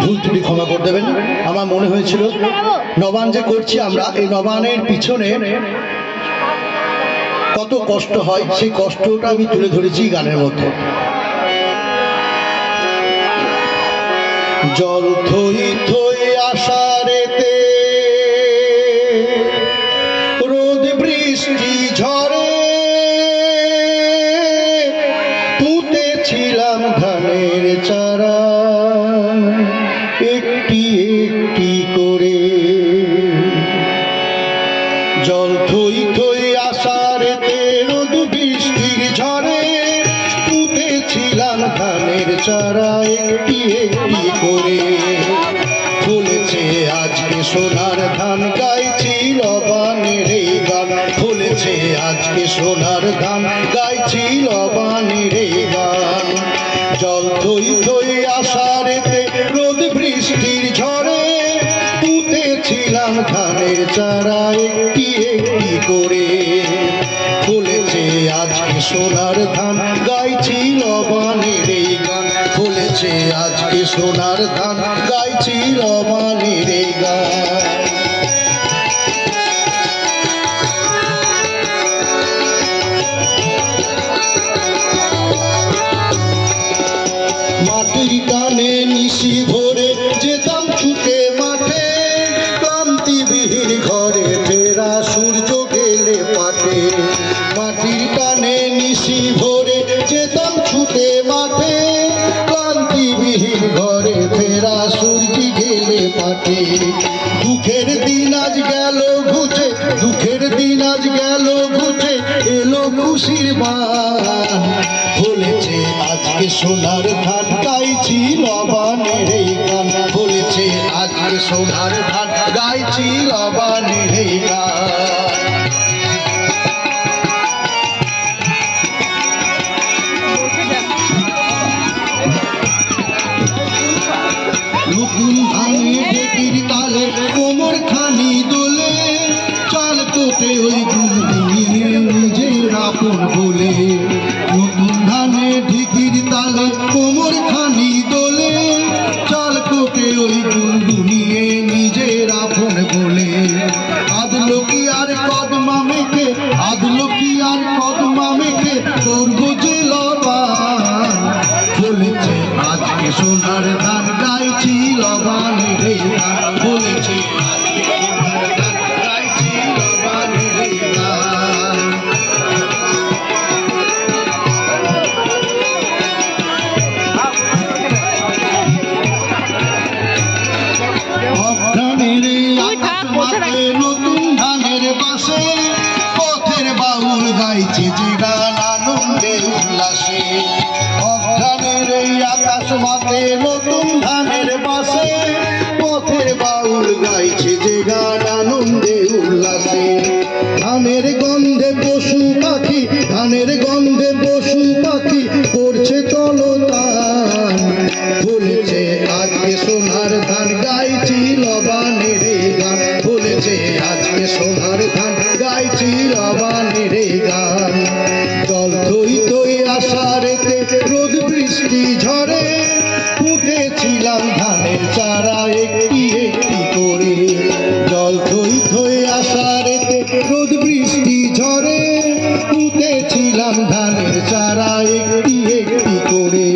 ভুল ত্রুটি ক্ষমা করে দেবেন। আমার মনে হয়েছিল নবান যে করছি আমরা, এই নবানের পিছনে কত কষ্ট হয় সেই কষ্টটা আমি তুলে ধরেছি গানের মধ্যে। জল থই থই আষাঢ়েতে রোদ বৃষ্টি ঝরে পুঁতেছিলাম ধানের চারা একটি একটি করে। জল থই থই আষাঢ়েতে রোদ বৃষ্টির ঝরে পুঁতেছিলাম ধানের চারা একটি একটি করে। ফুলেছে আজকে সোনার ধান গাইছি লবানের এই গান, ফুলেছে আজকে সোনার ধান গাইছি লবানের এই গান। জল থই থই আষাঢ়েতে রোদ বৃষ্টির ঝরে পুঁতেছিলাম ধানের চারা একটি একটি করে। ফুলেছে আজকে সোনার ধান গাইছি লবানের এই গান, ফুলেছে আজকে সোনার ধান গাইছি লবানের এই গান। মাটির টানে নিশি ভরে যেতাম ছুটে মাঠে, ক্লান্তিবিহীন ঘরে ফেরা সূর্য গেলে পাটে। মাটির টানে নিশি ভরে যেতাম ছুটে মাঠে, ক্লান্তিবিহীন ঘরে ফেরা সূর্য গেলে পাটে। দুঃখের দিন আজ গেল ঘুচে, দুঃখের দিন আজ গেল ঘুচে, এলো খুশির বান। ফুলেছে আজকে সোনার ধান গাইছি লবানের এই গান, ফুলেছে আজকে সোনার ধান গাইছি লবানের এই গান। নতুন ধানে ঢেকির তালে কোমর খানি দোলে, চাল কোটে ওই গুনগুনিয়ে নিজের আপন বলে। নতুন ধানে ঢেকির তালে কোমর খানি দোলে, চাল কোটে ওই গুনগুনিয়ে নিজের আপন বলে। আদলো কি আর কদমা মেখে, আদলো কি আর কদমা মেখে করবো যে লবান। ফুলেছে আজকে সোনার ধান গাইছি লবানের এই গান, ফুলেছে আজকে সোনার ধান গাইছি লবানের এই গান। অঘ্রাণের এই আকাশ মাঠে নতুন ধানের বাসে, পথের বাউল গাইছে যে গান আনন্দে উল্লাসে। অঘ্রাণের এই আকাশ মাঠে নতুন ধানের বাসে, পথের বাউল গাইছে যে গান আনন্দে উল্লাসে। ধানের গন্ধে পশু পাখি, ধানের গন্ধে পশু পাখি করছে তলতান। ফুলেছে আজকে সোনার ধান গাইছি লবানের এই গান, ফুলেছে আজকে সোনার ধান গাইছি লবানের এই গান। জল থই থই আষাঢ়েতে রোদ বৃষ্টি ঝরে পুঁতেছিলাম ধানের চারা একটি একটি করে। জল থই থই আষাঢ়েতে রোদ বৃষ্টি ঝরে পুঁতেছিলাম ধানের চারা একটি একটি করে।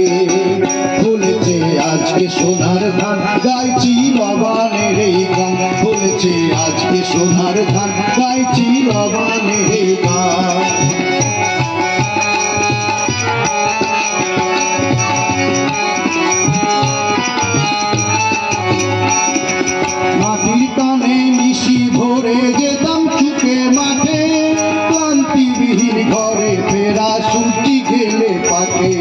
ফুলেছে আজকে সোনার ধান গাইছি লবানের এই গান, ফুলেছে আজকে সোনার ধান গাইছি লবানের এই গান। মাটির টানে নিশি ভরে যেতাম ছুটে মাঠে, ক্লান্তিবিহীন ঘরে ফেরা সূর্য গেলে পাটে।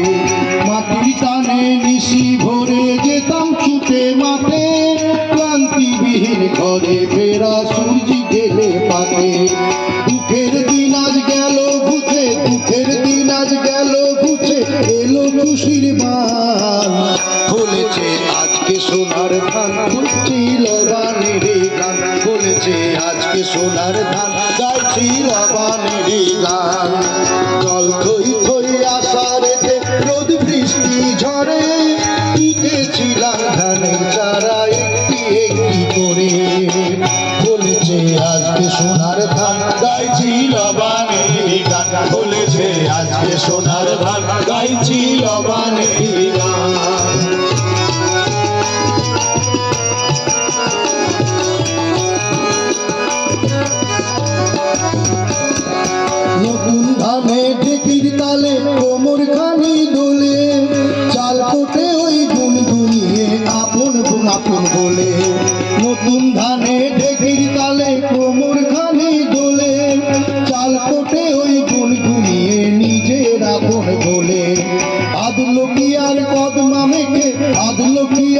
মাটির টানে নিশি ভরে যেতাম ছুটে মাঠে, ক্লান্তিবিহীন ঘরে ফেরা সূর্য গেলে পাটে। দুঃখের দিন আজ গেল ঘুচে, দুঃখের দিন আজ গেল ঘুচে, এলো খুশির বান। ফুলেছে আজকে সোনার ধান গাইছি লবানের এই গান, ফুলেছে আজকে সোনার ধান গাইছি লবানের এই গান। জল থই থই আষাঢ়েতে রোদ বৃষ্টি ঝরে পুঁতেছিলাম ধানের চারা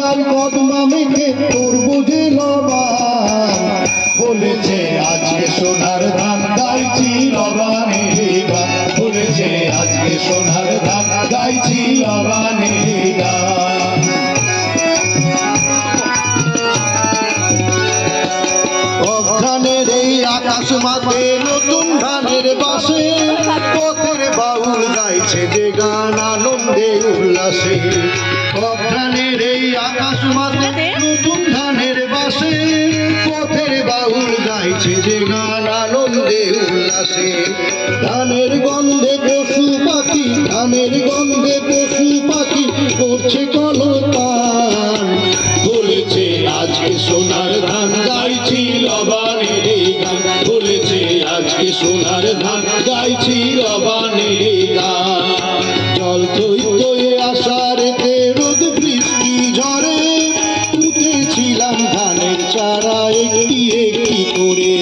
আর কদমা মেখে করবো যে লবান। বলেছে আজকে সোনার ধান গাইছি লবানের গান, বলেছে আজকে সোনার ধান গাইছি লবানের গান। অঘ্রাণের এই আকাশ মাতে নতুন ধানের বাসে পথের বাউল গাইছে যে গান আনন্দে উল্লাসে। অঘ্রাণের এই আকাশ মাতে নতুন ধানের বাসে পথের বাউল গাইছে যে গান আনন্দে উল্লাসে। ধানের গন্ধে পশু পাখি, ধানের গন্ধে পশু পাখি করছে কলতান। বলেছে আজকে সোনার ধান গাইছি লবানের গান, বলেছে আজকে সোনার ধান গাইছি লবানের গান। জল থই থই আষাঢ়েতে রোদ বৃষ্টি ঝড়ে পুঁতেছিলাম ধানের চারা একটি একটি করে।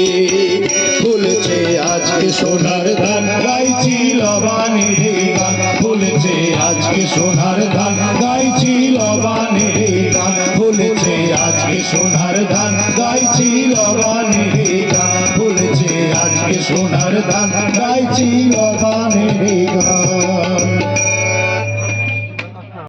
বলেছে আজকে সোনার ধান গাইছি লবানের গান, বলেছে আজকে সোনার ধান গাইছি লবানের গান, বলেছে আজকে সোনার ধান গাইছি লবানের গান, বলেছে আজকে সোনার ধান গাইছি লবানের গান।